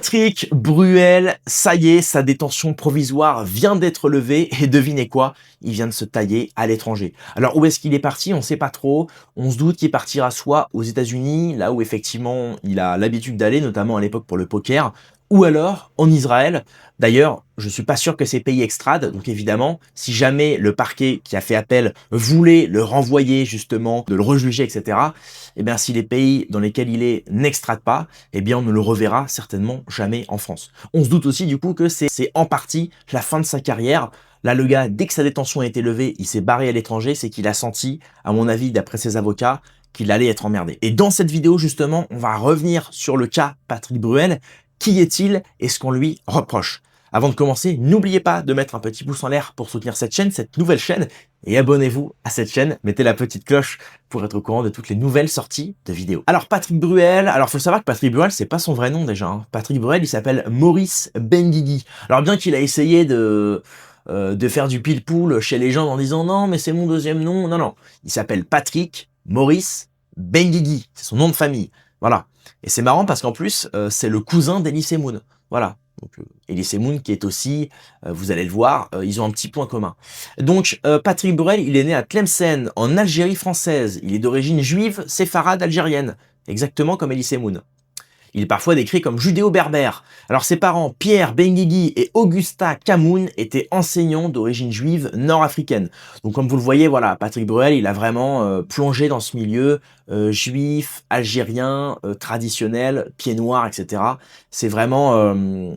Patrick Bruel, ça y est, sa détention provisoire vient d'être levée et devinez quoi? Il vient de se tailler à l'étranger. Alors où est-ce qu'il est parti? On ne sait pas trop. On se doute qu'il partira soit aux États-Unis, là où effectivement il a l'habitude d'aller, notamment à l'époque pour le poker, ou alors en Israël. D'ailleurs, je suis pas sûr que ces pays extradent, donc évidemment, si jamais le parquet qui a fait appel voulait le renvoyer justement, de le rejuger, etc., eh bien si les pays dans lesquels il est n'extradent pas, eh bien on ne le reverra certainement jamais en France. On se doute aussi du coup que c'est en partie la fin de sa carrière. Là, le gars, dès que sa détention a été levée, il s'est barré à l'étranger, c'est qu'il a senti, à mon avis, d'après ses avocats, qu'il allait être emmerdé. Et dans cette vidéo, justement, on va revenir sur le cas Patrick Bruel. Qui est-il et ce qu'on lui reproche? Avant de commencer, n'oubliez pas de mettre un petit pouce en l'air pour soutenir cette chaîne, cette nouvelle chaîne, et abonnez-vous à cette chaîne, mettez la petite cloche pour être au courant de toutes les nouvelles sorties de vidéos. Alors Patrick Bruel, faut savoir que Patrick Bruel, c'est pas son vrai nom déjà. Patrick Bruel, il s'appelle Maurice Benguigui. Alors bien qu'il a essayé de faire du pile-poule chez les gens en disant non mais c'est mon deuxième nom, non, il s'appelle Patrick Maurice Benguigui, c'est son nom de famille, voilà. Et c'est marrant parce qu'en plus, c'est le cousin d'Elysée Moon, voilà. Donc Elysée Moon qui est aussi, vous allez le voir, ils ont un petit point commun. Donc Patrick Bruel, il est né à Tlemcen, en Algérie française. Il est d'origine juive séfarade algérienne, exactement comme Elysée Moon. Il est parfois décrit comme judéo-berbère. Alors ses parents, Pierre Benguigui et Augusta Camoun, étaient enseignants d'origine juive nord-africaine. Donc comme vous le voyez, voilà, Patrick Bruel, il a vraiment plongé dans ce milieu juif, algérien, traditionnel, pieds noirs, etc. C'est vraiment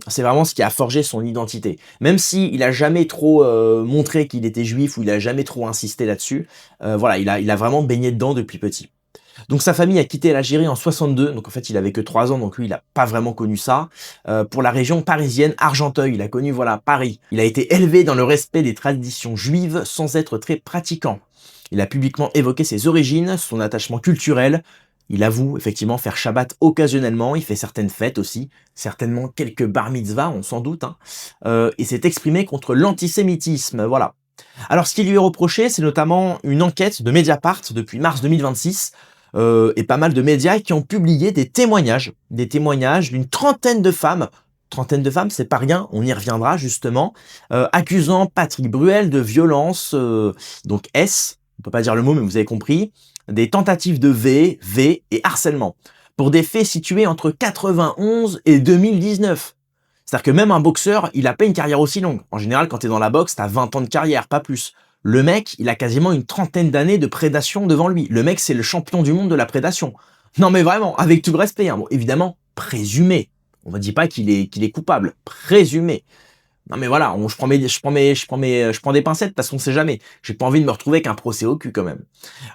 ce qui a forgé son identité. Même si il a jamais trop montré qu'il était juif ou il a jamais trop insisté là-dessus, voilà, il a vraiment baigné dedans depuis petit. Donc sa famille a quitté l'Algérie en 62, donc en fait il avait que 3 ans, donc lui il n'a pas vraiment connu ça, pour la région parisienne Argenteuil, il a connu voilà Paris. Il a été élevé dans le respect des traditions juives sans être très pratiquant. Il a publiquement évoqué ses origines, son attachement culturel, il avoue effectivement faire Shabbat occasionnellement, il fait certaines fêtes aussi, certainement quelques bar mitzvahs, on s'en doute, et s'est exprimé contre l'antisémitisme, voilà. Alors ce qui lui est reproché, c'est notamment une enquête de Mediapart depuis mars 2026, et pas mal de médias qui ont publié des témoignages d'une trentaine de femmes, c'est pas rien, on y reviendra justement, accusant Patrick Bruel de violence, donc S, on peut pas dire le mot mais vous avez compris, des tentatives de V et harcèlement, pour des faits situés entre 91 et 2019. C'est-à-dire que même un boxeur, il a pas une carrière aussi longue. En général, quand tu es dans la boxe, tu as 20 ans de carrière, pas plus. Le mec, il a quasiment une trentaine d'années de prédation devant lui. Le mec, c'est le champion du monde de la prédation. Non mais vraiment, avec tout le respect, Bon, évidemment, présumé. On ne dit pas qu'il est coupable. Présumé. Non mais voilà, je prends des pincettes parce qu'on sait jamais. J'ai pas envie de me retrouver avec un procès au cul quand même.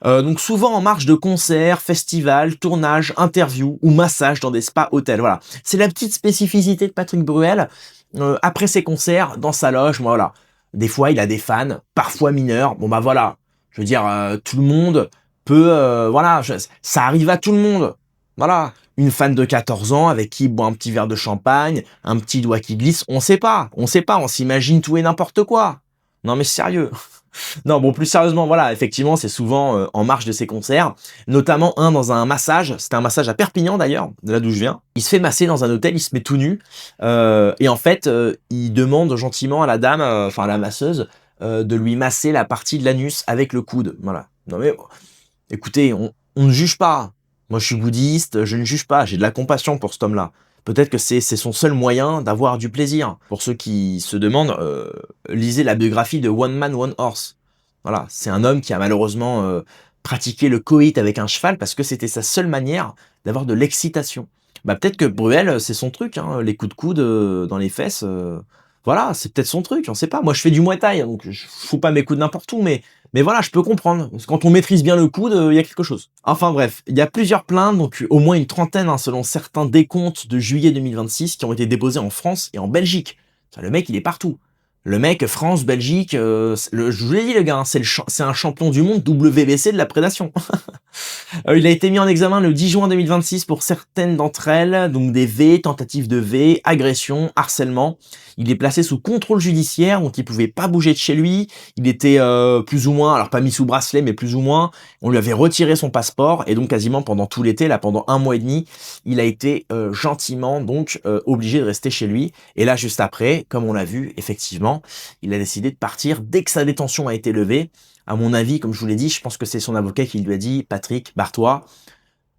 Donc souvent en marge de concerts, festivals, tournages, interviews ou massages dans des spas hôtels. Voilà, c'est la petite spécificité de Patrick Bruel. Après ses concerts, dans sa loge, voilà. Des fois, il a des fans, parfois mineurs. Bon bah voilà, je veux dire, tout le monde peut, voilà, ça arrive à tout le monde. Voilà, une fan de 14 ans avec qui il boit un petit verre de champagne, un petit doigt qui glisse, on sait pas, on s'imagine tout et n'importe quoi. Non mais sérieux. Non bon, plus sérieusement, voilà, effectivement, c'est souvent en marge de ses concerts, notamment un dans un massage, c'était un massage à Perpignan d'ailleurs, de là d'où je viens. Il se fait masser dans un hôtel, il se met tout nu, et en fait, il demande gentiment à la dame, enfin à la masseuse, de lui masser la partie de l'anus avec le coude, voilà. Non mais, écoutez, on ne juge pas. Moi je suis bouddhiste, je ne juge pas, j'ai de la compassion pour cet homme-là. Peut-être que c'est son seul moyen d'avoir du plaisir. Pour ceux qui se demandent, lisez la biographie de One Man, One Horse. Voilà, c'est un homme qui a malheureusement pratiqué le coït avec un cheval parce que c'était sa seule manière d'avoir de l'excitation. Bah peut-être que Bruel, c'est son truc, les coups de coude dans les fesses, voilà, c'est peut-être son truc, on sait pas. Moi je fais du Muay Thai, donc je fous pas mes coudes n'importe où, mais voilà, je peux comprendre. Parce que quand on maîtrise bien le coude, il y a quelque chose. Enfin bref, il y a plusieurs plaintes, donc au moins une trentaine, selon certains décomptes de juillet 2026, qui ont été déposées en France et en Belgique. Enfin, le mec, il est partout. Le mec, France, Belgique, je vous l'ai dit, le gars, c'est un champion du monde WBC de la prédation. Il a été mis en examen le 10 juin 2026 pour certaines d'entre elles, donc des V, tentatives de V, agression, harcèlement. Il est placé sous contrôle judiciaire, donc il pouvait pas bouger de chez lui. Il était plus ou moins, alors pas mis sous bracelet, mais plus ou moins. On lui avait retiré son passeport et donc quasiment pendant tout l'été, là pendant 1 mois et demi, il a été gentiment donc obligé de rester chez lui. Et là juste après, comme on l'a vu, effectivement, il a décidé de partir dès que sa détention a été levée. À mon avis, comme je vous l'ai dit, je pense que c'est son avocat qui lui a dit « Patrick, barre-toi,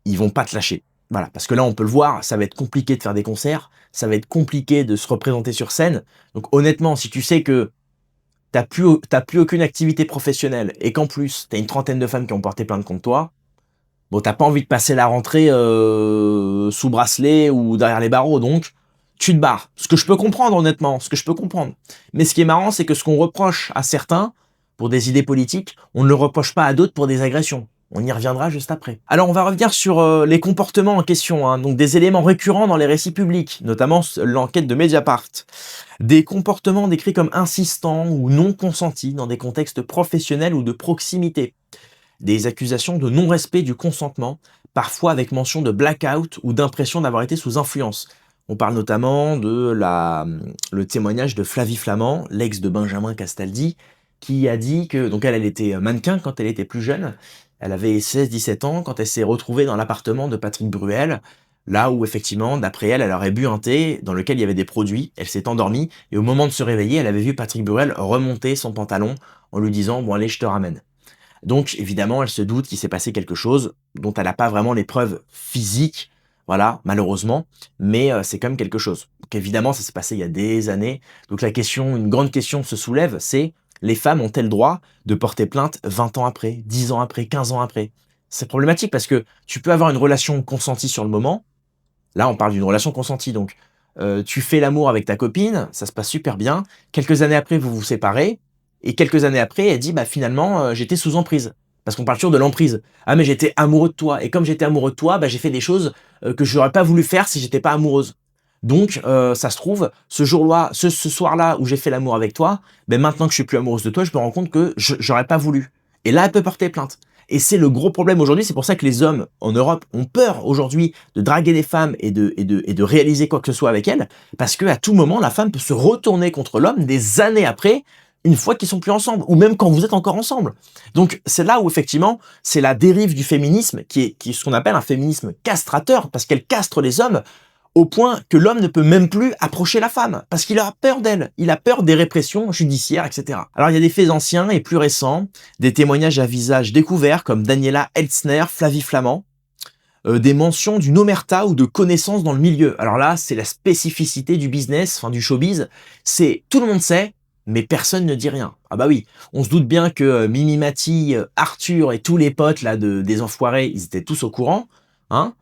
ils vont pas te lâcher ». Voilà, parce que là, on peut le voir, ça va être compliqué de faire des concerts, ça va être compliqué de se représenter sur scène. Donc honnêtement, si tu sais que t'as plus aucune activité professionnelle et qu'en plus, t'as une trentaine de femmes qui ont porté plainte contre toi, bon, t'as pas envie de passer la rentrée sous bracelet ou derrière les barreaux, donc tu te barres. Ce que je peux comprendre, honnêtement, ce que je peux comprendre. Mais ce qui est marrant, c'est que ce qu'on reproche à certains pour des idées politiques, on ne le reproche pas à d'autres pour des agressions. On y reviendra juste après. Alors, on va revenir sur les comportements en question, hein, donc des éléments récurrents dans les récits publics, notamment l'enquête de Mediapart. Des comportements décrits comme insistants ou non consentis dans des contextes professionnels ou de proximité. Des accusations de non-respect du consentement, parfois avec mention de blackout ou d'impression d'avoir été sous influence. On parle notamment de le témoignage de Flavie Flament, l'ex de Benjamin Castaldi, qui a dit que, donc elle était mannequin quand elle était plus jeune, elle avait 16-17 ans quand elle s'est retrouvée dans l'appartement de Patrick Bruel, là où effectivement, d'après elle, elle aurait bu un thé dans lequel il y avait des produits, elle s'est endormie, et au moment de se réveiller, elle avait vu Patrick Bruel remonter son pantalon en lui disant « bon allez, je te ramène ». Donc évidemment, elle se doute qu'il s'est passé quelque chose dont elle n'a pas vraiment les preuves physiques, voilà, malheureusement, mais c'est quand même quelque chose. Donc évidemment, ça s'est passé il y a des années. Donc la question, une grande question se soulève, c'est les femmes ont-elles le droit de porter plainte 20 ans après, 10 ans après, 15 ans après? C'est problématique parce que tu peux avoir une relation consentie sur le moment. Là, on parle d'une relation consentie, donc tu fais l'amour avec ta copine, ça se passe super bien. Quelques années après, vous vous séparez. Et quelques années après, elle dit, bah finalement, j'étais sous emprise. Parce qu'on parle toujours de l'emprise. Ah, mais j'étais amoureux de toi. Et comme j'étais amoureux de toi, bah, j'ai fait des choses que je n'aurais pas voulu faire si j'étais pas amoureuse. Donc, ça se trouve, ce jour-là, ce soir-là où j'ai fait l'amour avec toi, ben maintenant que je suis plus amoureuse de toi, je me rends compte que j'aurais pas voulu. Et là, elle peut porter plainte. Et c'est le gros problème aujourd'hui. C'est pour ça que les hommes en Europe ont peur aujourd'hui de draguer des femmes et de réaliser quoi que ce soit avec elles. Parce qu'à tout moment, la femme peut se retourner contre l'homme des années après, une fois qu'ils sont plus ensemble, ou même quand vous êtes encore ensemble. Donc c'est là où effectivement, c'est la dérive du féminisme qui est ce qu'on appelle un féminisme castrateur, parce qu'elle castre les hommes au point que l'homme ne peut même plus approcher la femme, parce qu'il a peur d'elle, il a peur des répressions judiciaires, etc. Alors il y a des faits anciens et plus récents, des témoignages à visage découvert comme Daniela Eltzner, Flavie Flament, des mentions d'une omerta ou de connaissances dans le milieu. Alors là, c'est la spécificité du business, enfin du showbiz, c'est tout le monde sait, mais personne ne dit rien. Ah bah oui, on se doute bien que Mimi Mati, Arthur et tous les potes là des Enfoirés, ils étaient tous au courant, hein.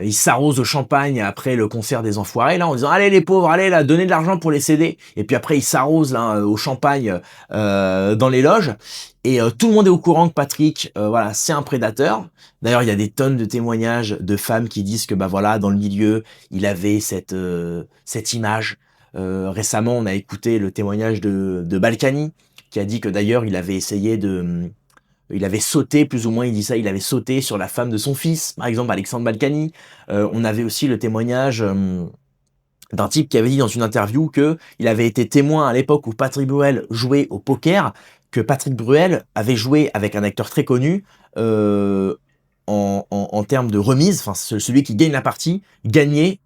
Ils s'arrosent au champagne après le concert des Enfoirés là en disant allez les pauvres, allez là, donnez de l'argent pour les CD. Et puis après ils s'arrosent là au champagne dans les loges. Et tout le monde est au courant que Patrick, voilà, c'est un prédateur. D'ailleurs, il y a des tonnes de témoignages de femmes qui disent que bah voilà, dans le milieu, il avait cette image. Récemment, on a écouté le témoignage de Balkany, qui a dit que d'ailleurs, il avait essayé il avait sauté, plus ou moins, il dit ça, il avait sauté sur la femme de son fils, par exemple, Alexandre Balkany. On avait aussi le témoignage d'un type qui avait dit dans une interview que il avait été témoin à l'époque où Patrick Bruel jouait au poker, que Patrick Bruel avait joué avec un acteur très connu, en termes de remise, enfin celui qui gagne la partie, gagnait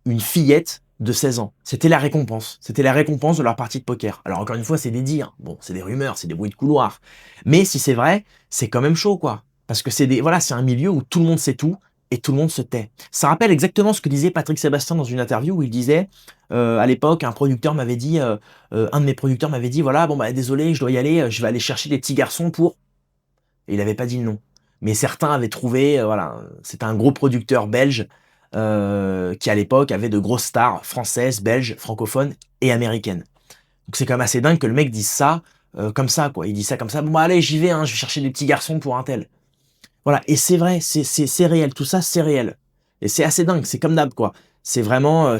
une fillette de 16 ans. C'était la récompense. C'était la récompense de leur partie de poker. Alors encore une fois, c'est des dires. Bon, c'est des rumeurs, c'est des bruits de couloir. Mais si c'est vrai, c'est quand même chaud, quoi. Parce que voilà, c'est un milieu où tout le monde sait tout et tout le monde se tait. Ça rappelle exactement ce que disait Patrick Sébastien dans une interview où il disait, à l'époque, un de mes producteurs m'avait dit, voilà, bon bah désolé, je dois y aller, je vais aller chercher des petits garçons pour... Et il n'avait pas dit le nom. Mais certains avaient trouvé, voilà, c'était un gros producteur belge qui à l'époque avait de grosses stars françaises, belges, francophones et américaines. Donc c'est quand même assez dingue que le mec dise ça comme ça, quoi. Il dit ça comme ça, bon bah allez, j'y vais, hein, je vais chercher des petits garçons pour un tel. Voilà, et c'est vrai, c'est réel, tout ça c'est réel. Et c'est assez dingue, c'est comme d'hab, quoi. C'est vraiment,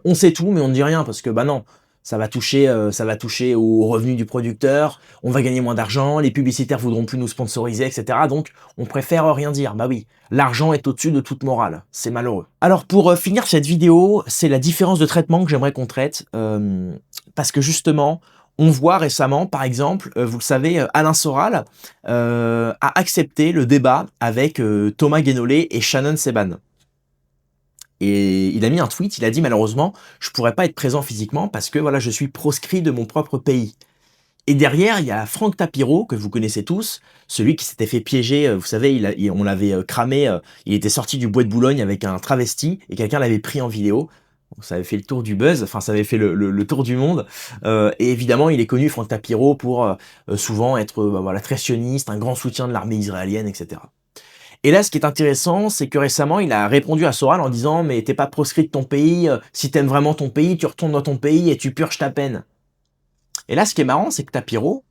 on sait tout, mais on ne dit rien, parce que bah non, ça va toucher aux revenus du producteur, on va gagner moins d'argent, les publicitaires voudront plus nous sponsoriser, etc. Donc, on préfère rien dire. Bah oui, l'argent est au-dessus de toute morale. C'est malheureux. Alors, pour finir cette vidéo, c'est la différence de traitement que j'aimerais qu'on traite. Parce que justement, on voit récemment, par exemple, vous le savez, Alain Soral a accepté le débat avec Thomas Guénolé et Shannon Seban. Et il a mis un tweet, il a dit malheureusement, je pourrais pas être présent physiquement parce que voilà, je suis proscrit de mon propre pays. Et derrière, il y a Franck Tapiro, que vous connaissez tous, celui qui s'était fait piéger, vous savez, on l'avait cramé, il était sorti du bois de Boulogne avec un travesti, et quelqu'un l'avait pris en vidéo. Donc, ça avait fait le tour du buzz, enfin ça avait fait le tour du monde. Et évidemment, il est connu, Franck Tapiro, pour souvent être voilà, très sioniste, un grand soutien de l'armée israélienne, etc. Et là, ce qui est intéressant, c'est que récemment, il a répondu à Soral en disant « Mais t'es pas proscrit de ton pays, si t'aimes vraiment ton pays, tu retournes dans ton pays et tu purges ta peine. » Et là, ce qui est marrant, c'est que Tapiro,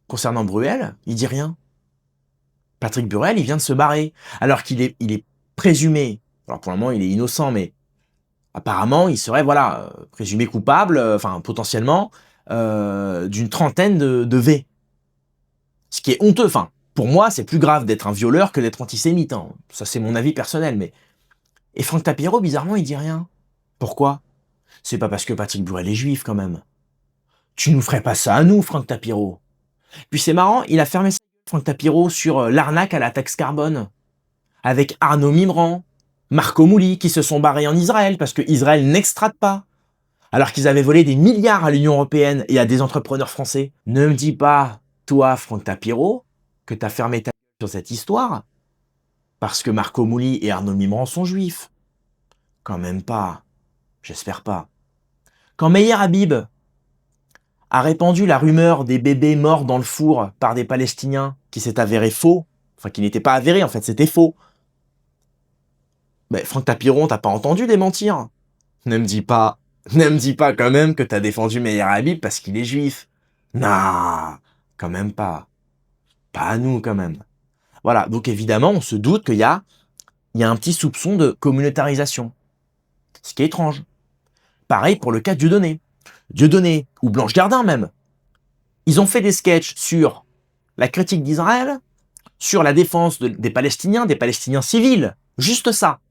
concernant Bruel, il dit rien. Patrick Bruel, il vient de se barrer, alors qu'il est présumé, alors pour le moment, il est innocent, mais apparemment, il serait, voilà, présumé coupable, enfin, potentiellement, d'une trentaine de V. Ce qui est honteux, enfin, pour moi, c'est plus grave d'être un violeur que d'être antisémite. Hein. Ça, c'est mon avis personnel. Mais et Franck Tapiro, bizarrement, il dit rien. Pourquoi? C'est pas parce que Patrick Bruel est juif, quand même. Tu nous ferais pas ça à nous, Franck Tapiro. Puis c'est marrant, il a fermé sa gueule, Franck Tapiro, sur l'arnaque à la taxe carbone. Avec Arnaud Mimran, Marco Mouli, qui se sont barrés en Israël, parce que Israël n'extrade pas. Alors qu'ils avaient volé des milliards à l'Union européenne et à des entrepreneurs français. Ne me dis pas, toi, Franck Tapiro, que t'as fermé ta gueule sur cette histoire parce que Marco Mouli et Arnaud Mimran sont juifs. Quand même pas. J'espère pas. Quand Meir Habib a répandu la rumeur des bébés morts dans le four par des Palestiniens qui s'est avéré faux, enfin qui n'était pas avéré, en fait, c'était faux. Mais Franck Tapiro, t'as pas entendu démentir? Ne me dis pas quand même que t'as défendu Meir Habib parce qu'il est juif. Non, quand même pas. Pas à nous, quand même. Voilà, donc évidemment, on se doute qu'il y a un petit soupçon de communautarisation. Ce qui est étrange. Pareil pour le cas de Dieudonné. Dieudonné, ou Blanche Gardin même. Ils ont fait des sketchs sur la critique d'Israël, sur la défense des Palestiniens civils. Juste ça.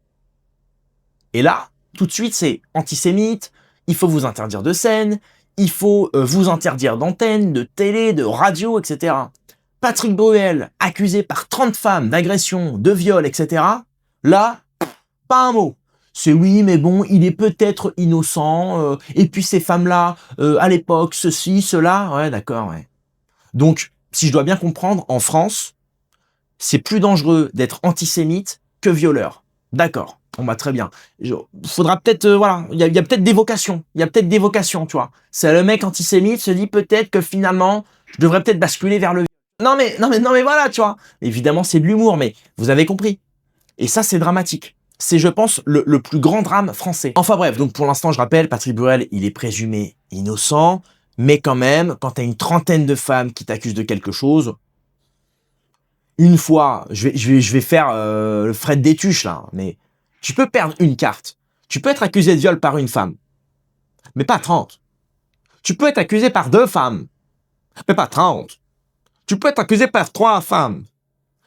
Et là, tout de suite, c'est antisémite, il faut vous interdire de scène, il faut vous interdire d'antenne, de télé, de radio, etc. Patrick Bruel, accusé par 30 femmes d'agression, de viol, etc. Là, pas un mot. C'est oui, mais bon, il est peut-être innocent, et puis ces femmes-là, à l'époque, ceci, cela, ouais, d'accord, ouais. Donc, si je dois bien comprendre, en France, c'est plus dangereux d'être antisémite que violeur. D'accord, bon bah très bien. Faudra peut-être, voilà, il y a peut-être des vocations, tu vois. C'est le mec antisémite se dit peut-être que finalement, je devrais peut-être basculer vers le viol. Non mais voilà, tu vois. Évidemment, c'est de l'humour, mais vous avez compris. Et ça, c'est dramatique. C'est, je pense, le plus grand drame français. Enfin bref, donc pour l'instant, je rappelle, Patrick Bruel, il est présumé innocent, mais quand même, quand t'as une trentaine de femmes qui t'accusent de quelque chose, une fois, je vais faire le Fred Détuche là, mais tu peux perdre une carte. Tu peux être accusé de viol par une femme, mais pas 30. Tu peux être accusé par 2 femmes, mais pas 30. Tu peux être accusé par 3 femmes,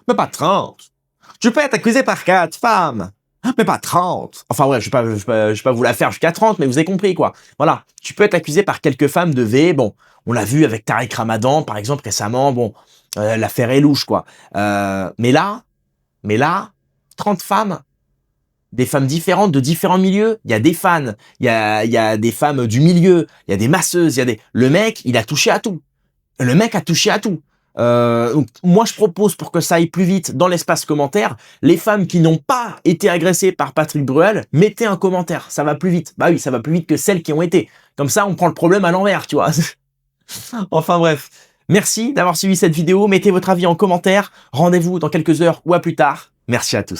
mais pas 30. Tu peux être accusé par 4 femmes, mais pas 30. Enfin ouais, je vais pas vous la faire jusqu'à 30, mais vous avez compris quoi. Voilà, tu peux être accusé par quelques femmes de V. Bon, on l'a vu avec Tariq Ramadan, par exemple, récemment. Bon, l'affaire est louche quoi. Mais là, 30 femmes, des femmes différentes de différents milieux. Il y a des fans, il y a des femmes du milieu, il y a des masseuses, il y a des. Le mec, il a touché à tout. Le mec a touché à tout. Donc, moi, je propose pour que ça aille plus vite dans l'espace commentaire, les femmes qui n'ont pas été agressées par Patrick Bruel, mettez un commentaire, ça va plus vite. Bah oui, ça va plus vite que celles qui ont été. Comme ça, on prend le problème à l'envers, tu vois. Enfin bref, merci d'avoir suivi cette vidéo, mettez votre avis en commentaire, rendez-vous dans quelques heures ou à plus tard. Merci à tous.